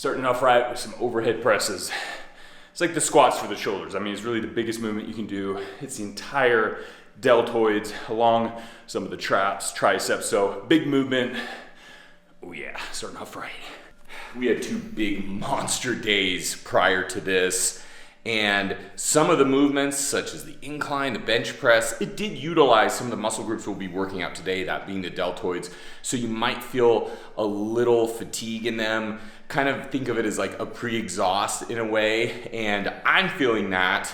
Starting off right with some overhead presses. It's like the squats for the shoulders. I mean, it's really the biggest movement you can do. It's the entire deltoids along some of the traps, triceps. So big movement. Oh yeah, starting off right. We had 2 big monster days prior to this. And some of the movements, such as the incline, the bench press, it did utilize some of the muscle groups we'll be working out today, that being the deltoids. So you might feel a little fatigue in them. Kind of think of it as like a pre-exhaust in a way. And I'm feeling that.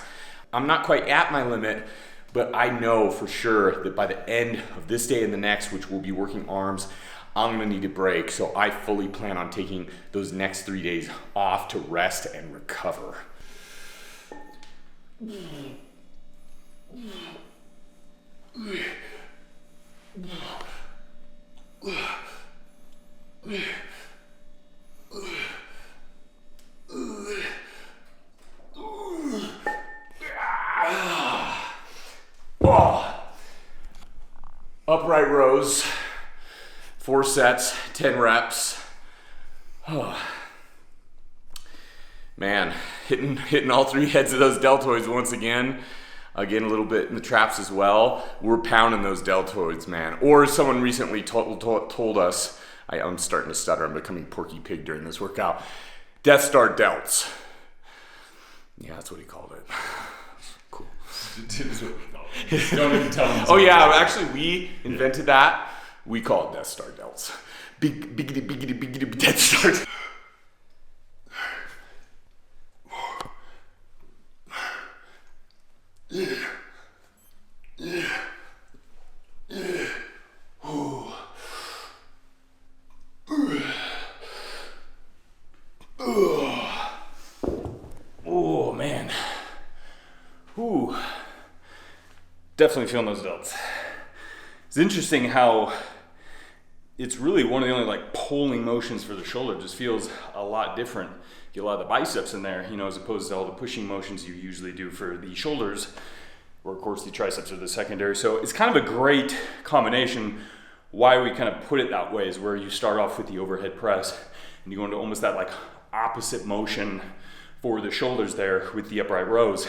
I'm not quite at my limit, but I know for sure that by the end of this day and the next, which we'll be working arms, I'm gonna need a break. So I fully plan on taking those next 3 days off to rest and recover. Upright rows, 4 sets, 10 reps. Man, hitting all 3 heads of those deltoids once again. Again, a little bit in the traps as well. We're pounding those deltoids, man. Or someone recently told us, I'm starting to stutter, I'm becoming Porky Pig during this workout. Death Star delts. Yeah, that's what he called it. Cool. Don't even tell me. Oh yeah, actually we invented that. We call it Death Star delts. Biggity Death Star. Oh man. Ooh. Definitely feeling those delts. It's interesting how it's really one of the only like pulling motions for the shoulder. It just feels a lot different. Get a lot of the biceps in there, you know, as opposed to all the pushing motions you usually do for the shoulders, or of course the triceps are the secondary. So it's kind of a great combination. Why we kind of put it that way is where you start off with the overhead press and you go into almost that like opposite motion for the shoulders there with the upright rows.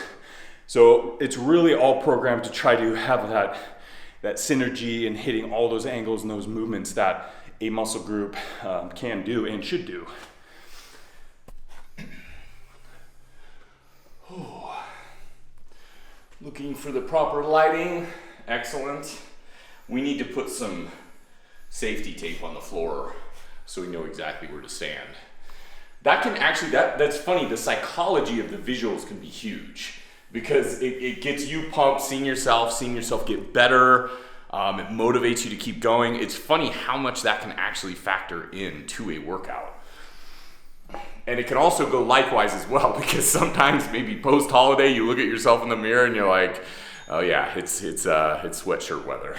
So it's really all programmed to try to have that synergy and hitting all those angles and those movements that a muscle group can do and should do. Looking for the proper lighting. Excellent. We need to put some safety tape on the floor so we know exactly where to stand. That can actually, that's funny, the psychology of the visuals can be huge because it gets you pumped, seeing yourself get better. It motivates you to keep going. It's funny how much that can actually factor into a workout. And it can also go likewise as well, because sometimes maybe post-holiday you look at yourself in the mirror and you're like, oh yeah, it's sweatshirt weather.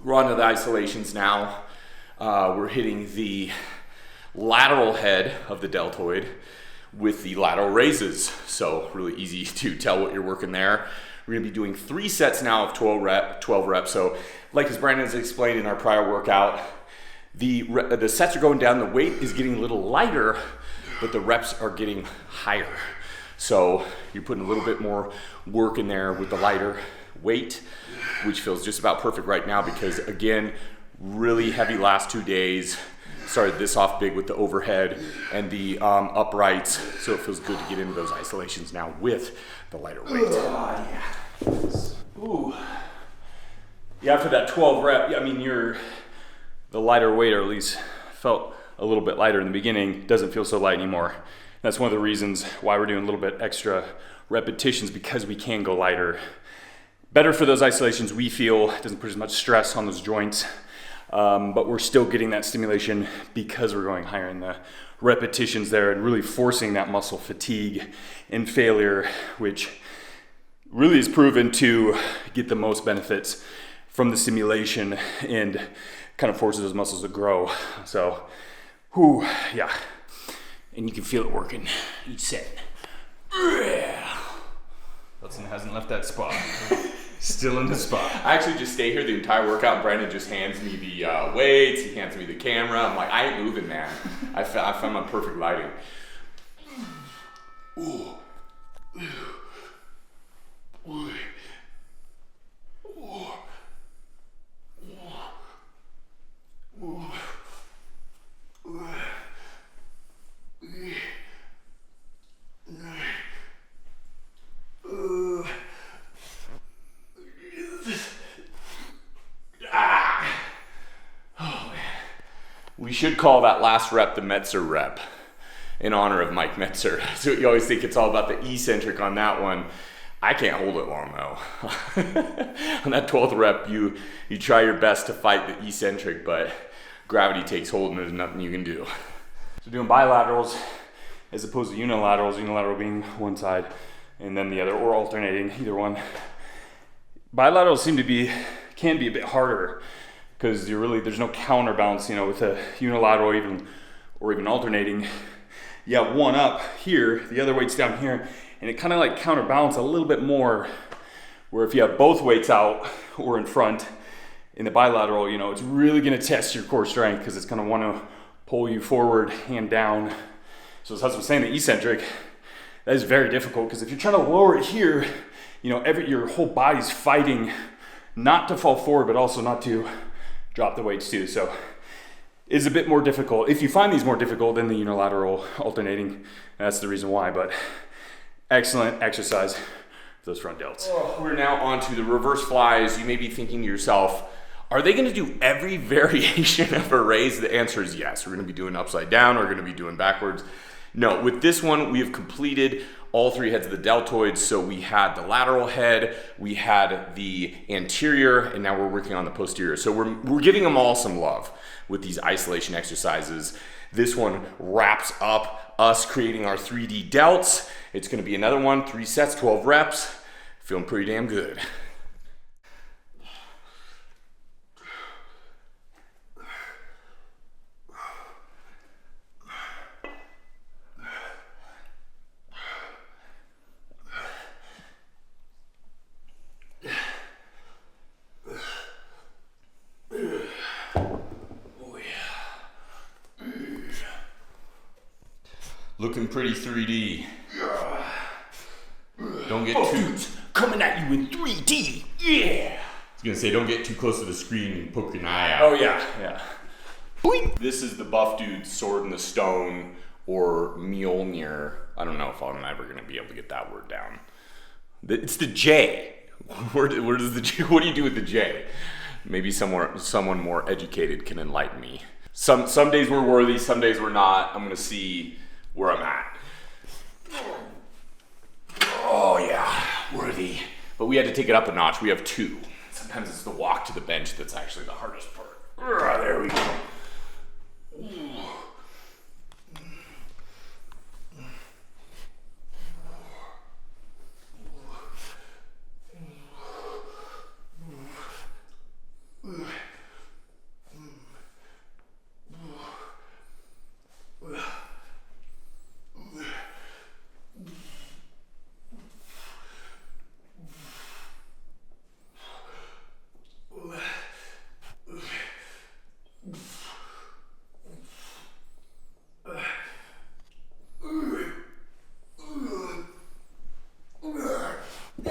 We're on to the isolations now. We're hitting the lateral head of the deltoid with the lateral raises. So really easy to tell what you're working there. We're gonna be doing 3 sets now of 12 reps. So like as Brandon has explained in our prior workout, the sets are going down, the weight is getting a little lighter, but the reps are getting higher. So you're putting a little bit more work in there with the lighter weight, which feels just about perfect right now because again, really heavy last 2 days. Started this off big with the overhead and the uprights, so it feels good to get into those isolations now with the lighter weight. Yeah. Ooh. Yeah, after that 12 rep, I mean, the lighter weight, or at least felt a little bit lighter in the beginning, doesn't feel so light anymore. That's one of the reasons why we're doing a little bit extra repetitions, because we can go lighter. Better for those isolations, we feel. It doesn't put as much stress on those joints. but we're still getting that stimulation because we're going higher in the repetitions there and really forcing that muscle fatigue and failure, which really is proven to get the most benefits from the stimulation and kind of forces those muscles to grow. So, whew, yeah. And you can feel it working each set. Hudson hasn't left that spot. Still in the spot. I actually just stay here the entire workout. Brandon just hands me the weights. He hands me the camera. I'm like, I ain't moving, man. I found my perfect lighting. Ooh. We should call that last rep the Metzer rep in honor of Mike Metzer. So you always think it's all about the eccentric on that one. I can't hold it long though. On that 12th rep, you try your best to fight the eccentric, but gravity takes hold and there's nothing you can do. So doing bilaterals as opposed to unilaterals, unilateral being one side and then the other, or alternating, either one. Bilaterals can be a bit harder because there's no counterbalance, with a unilateral or even alternating. You have one up here, the other weight's down here, and it kind of like counterbalance a little bit more, where if you have both weights out or in front in the bilateral, it's really gonna test your core strength because it's gonna wanna pull you forward and down. So as Hudson was saying, the eccentric, that is very difficult because if you're trying to lower it here, your whole body's fighting not to fall forward, but also not to drop the weights too. So it's a bit more difficult. If you find these more difficult than the unilateral alternating, that's the reason why, but excellent exercise for those front delts. We're now on to the reverse flies. You may be thinking to yourself, are they gonna do every variation of a raise? The answer is yes. We're gonna be doing upside down, we're gonna be doing backwards. No, with this one, we have completed all three heads of the deltoids. So we had the lateral head, we had the anterior, and now we're working on the posterior. So we're giving them all some love with these isolation exercises. This one wraps up us creating our 3D delts. It's gonna be another one, 3 sets, 12 reps. Feeling pretty damn good. Looking pretty 3D. Don't get dudes coming at you in 3D. Yeah. I was gonna say, don't get too close to the screen and poke your eye out. Oh yeah, yeah. Boing. This is the buff dude sword in the stone, or Mjolnir. I don't know if I'm ever gonna be able to get that word down. It's the J. Where does the J? What do you do with the J? Maybe someone more educated can enlighten me. Some days we're worthy, some days we're not. I'm gonna see where I'm at. Oh yeah, worthy. But we had to take it up a notch. We have 2. Sometimes it's the walk to the bench that's actually the hardest part. There we go.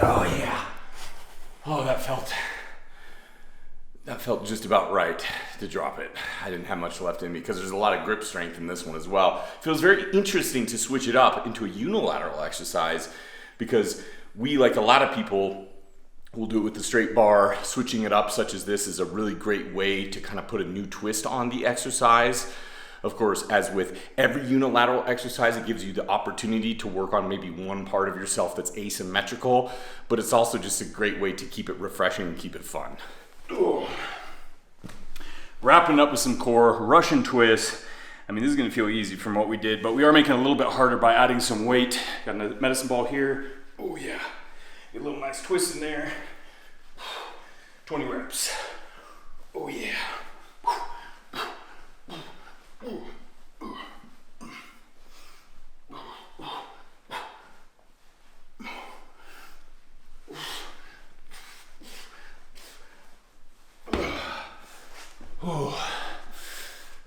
Oh yeah. Oh, that felt just about right to drop it. I didn't have much left in me because there's a lot of grip strength in this one as well. It feels very interesting to switch it up into a unilateral exercise because we, like a lot of people, will do it with the straight bar. Switching it up such as this is a really great way to kind of put a new twist on the exercise. Of course, as with every unilateral exercise, it gives you the opportunity to work on maybe one part of yourself that's asymmetrical, but it's also just a great way to keep it refreshing and keep it fun. Wrapping it up with some core, Russian twist. I mean, this is gonna feel easy from what we did, but we are making it a little bit harder by adding some weight. Got a medicine ball here. Oh yeah, get a little nice twist in there. 20 reps. Oh yeah.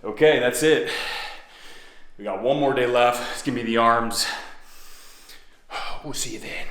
Okay, that's it. We got one more day left. It's gonna be the arms. We'll see you then.